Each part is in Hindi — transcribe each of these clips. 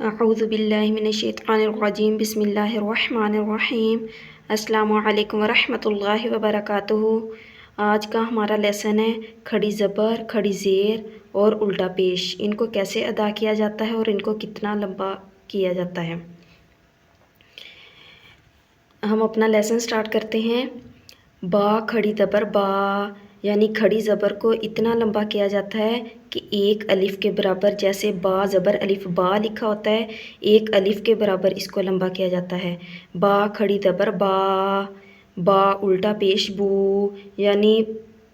अऊज़ु बिल्लाहि मिनश्शैतानिर्रजीम बिस्मिल्लाहिर्रहमानिर्रहीम। अस्सलामु अलैकुम वरहमतुल्लाहि वबरकातुहू। आज का हमारा लेसन है खड़ी ज़बर, खड़ी ज़ेर और उल्टा पेश। इनको कैसे अदा किया जाता है और इनको कितना लंबा किया जाता है। हम अपना लेसन स्टार्ट करते हैं। बा खड़ी ज़बर बा, यानी खड़ी ज़बर को इतना लंबा किया जाता है कि एक अलिफ़ के बराबर, जैसे बा ज़बर अलिफ़ बा लिखा होता है, एक अलिफ़ के बराबर इसको लंबा किया जाता है। बा खड़ी ज़बर बा, बा उल्टा पेश बू, यानी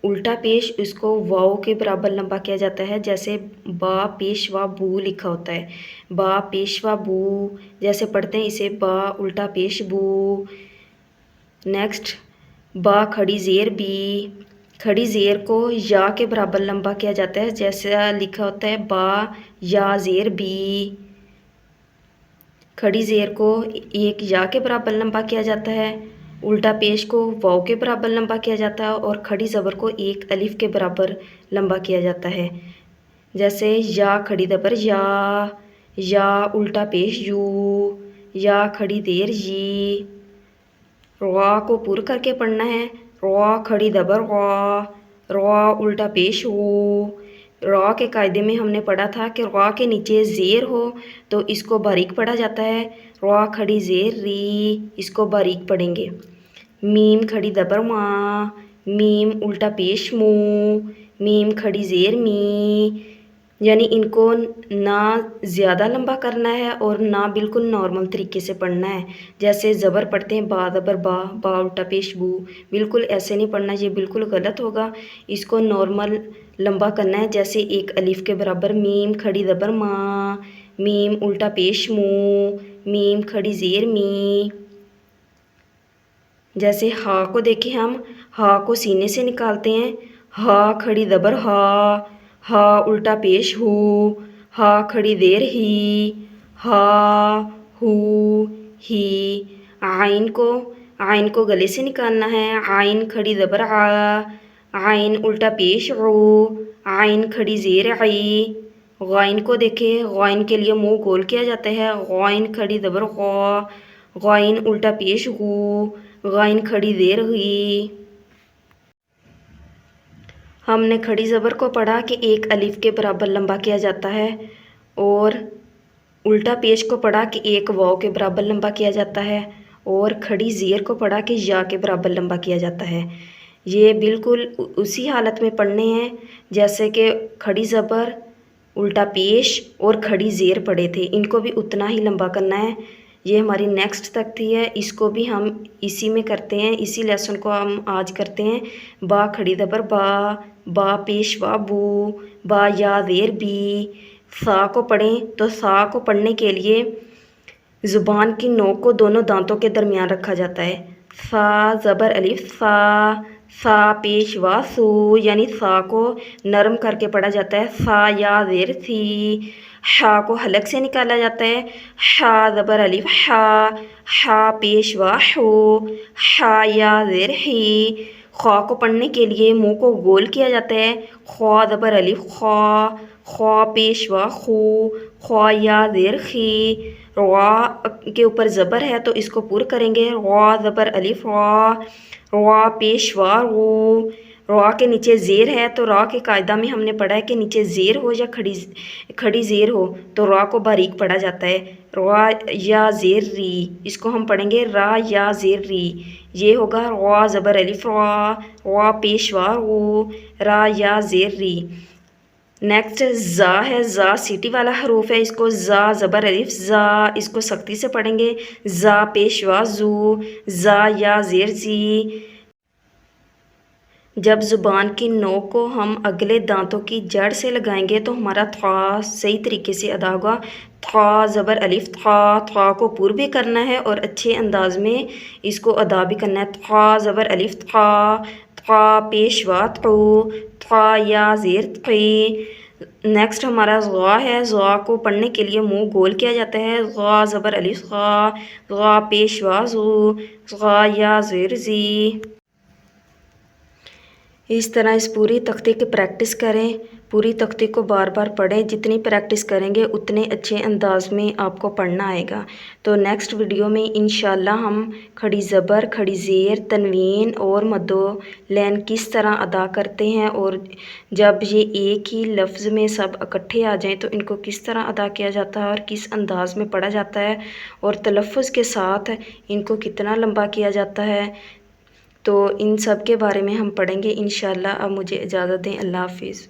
उल्टा पेश इसको वाव के बराबर लंबा किया जाता है, जैसे बा पेशवा बू लिखा होता है। बा पेशवा बू जैसे पढ़ते हैं इसे, बा उल्टा पेश बू। नेक्स्ट बा खड़ी ज़ेर बी, खड़ी ज़ेर को या के बराबर लंबा किया जाता है, जैसे लिखा होता है बा या ज़ेर बी। खड़ी ज़ेर को एक या के बराबर लंबा किया जाता है, उल्टा पेश को वाव के बराबर लंबा किया जाता है और खड़ी ज़बर को एक अलिफ़ के बराबर लंबा किया जाता है, जैसे या खड़ी ज़बर या उल्टा पेश यू, या खड़ी ज़ेर जी। रवा को पूर करके पढ़ना है। रवा खड़ी ज़बर रवा, रवा उल्टा पेश वो। रवा के कायदे में हमने पढ़ा था कि रवा के नीचे ज़ेर हो तो इसको बारीक पढ़ा जाता है। रवा खड़ी ज़ेर री, इसको बारीक पढ़ेंगे। मीम खड़ी ज़बर माँ, मीम उल्टा पेश मू, मीम खड़ी ज़ेर मी, यानी इनको ना ज़्यादा लंबा करना है और ना बिल्कुल नॉर्मल तरीके से पढ़ना है। जैसे ज़बर पढ़ते हैं बा ज़बर बा, बा उल्टा पेश बू, बिल्कुल ऐसे नहीं पढ़ना, ये बिल्कुल गलत होगा। इसको नॉर्मल लंबा करना है, जैसे एक अलिफ़ के बराबर। मीम खड़ी ज़बर माँ, मीम उल्टा पेश मू, मीम खड़ी ज़ेर मी। जैसे हा को देखें हम, हा को सीने से निकालते हैं। हा खड़ी ज़बर हा उल्टा पेश हू, हा खड़ी ज़ेर ही, हा हू ही। आइन को गले से निकालना है। आइन खड़ी ज़बर आइन उल्टा पेश ऊ, आइन खड़ी ज़ेर आई। गाइन को देखें, गाइन के लिए मुंह गोल किया जाता है। गाइन खड़ी ज़बर गाइन उल्टा पेश गू, गाइन खड़ी ज़ेर गई। हमने खड़ी ज़बर को पढ़ा कि एक अलिफ़ के बराबर लंबा किया जाता है और उल्टा पेश को पढ़ा कि एक वाव के बराबर लंबा किया जाता है और खड़ी ज़ेर को पढ़ा कि या के बराबर लंबा किया जाता है। ये बिल्कुल उसी हालत में पढ़ने हैं जैसे कि खड़ी ज़बर उल्टा पेश और खड़ी ज़ेर पढ़े थे, इनको भी उतना ही लंबा करना है। ये हमारी नेक्स्ट तख्ती है, इसको भी हम इसी में करते हैं, इसी लेसन को हम आज करते हैं। बा खड़ी ज़बर बा पेशवा बू, बा या ज़ेर बी। सा को पढ़ें तो सा को पढ़ने के लिए ज़ुबान की नोक को दोनों दांतों के दरमियान रखा जाता है। सा ज़बर अलिफ सा पेशवा सू, यानी सा को नरम करके पढ़ा जाता है। सा या ज़ेर सी। हा को हलक से निकाला जाता है। हा ज़बर अलिफ हा पेशवा हू, हा या ज़ेर ही। ख्वा को पढ़ने के लिए मुंह को गोल किया जाता है। ख्वा ज़बर अलिफ ख्वा पेशवा खू, ख्वा या ज़ेर खी। रवा के ऊपर ज़बर है तो इसको पूर करेंगे। रवा ज़बर अलिफ रवा पेशवा रू। रवा के नीचे ज़ेर है तो रा के कायदा में हमने पढ़ा है कि नीचे ज़ेर हो या खड़ी ज़ेर हो तो रा को बारीक पढ़ा जाता है। रा या ज़ेर री, इसको हम पढ़ेंगे रा या ज़ेर री। ये होगा रवा ज़बर अलिफ रवा पेशवा रू, रा या ज़ेर री। नेक्स्ट ज़ा है, ज़ा सीटी वाला हरूफ है, इसको ज़ा ज़बर अलिफ ज़ा, इसको सख्ती से पढ़ेंगे। ज़ा पेशवा ज़ू, ज़ा या ज़ेर ज़ी। जब ज़ुबान की नोक को हम अगले दांतों की जड़ से लगाएंगे तो हमारा था सही तरीके से अदा होगा। था ज़बर अलिफ था को पूर भी करना है और अच्छे अंदाज में इसको अदा भी करना है। था ज़बर अलिफ था पेशवा था या ज़ेर थी। नेक्स्ट हमारा ज़ा है, ज़ा को पढ़ने के लिए मुंह गोल किया जाता है। ज़ा ज़बर अलिफ ज़ा पेशवा ज़ू, ज़ा या ज़ेर ज़ी। इस तरह इस पूरी तख्ते की प्रैक्टिस करें। पूरी तख्ती को बार बार पढ़ें। जितनी प्रैक्टिस करेंगे उतने अच्छे अंदाज में आपको पढ़ना आएगा। तो नेक्स्ट वीडियो में इंशाल्लाह हम खड़ी ज़बर, खड़ी ज़ेर, तनवीन और मद्दो लैन किस तरह अदा करते हैं, और जब ये एक ही लफ्ज़ में सब इकट्ठे आ जाएं तो इनको किस तरह अदा किया जाता है और किस अंदाज में पढ़ा जाता है, और तलफ़्फ़ुज़ के साथ इनको कितना लंबा किया जाता है, तो इन सब के बारे में हम पढ़ेंगे इंशाल्लाह। अब मुझे इजाज़त दें। अल्लाह हाफ़िज़।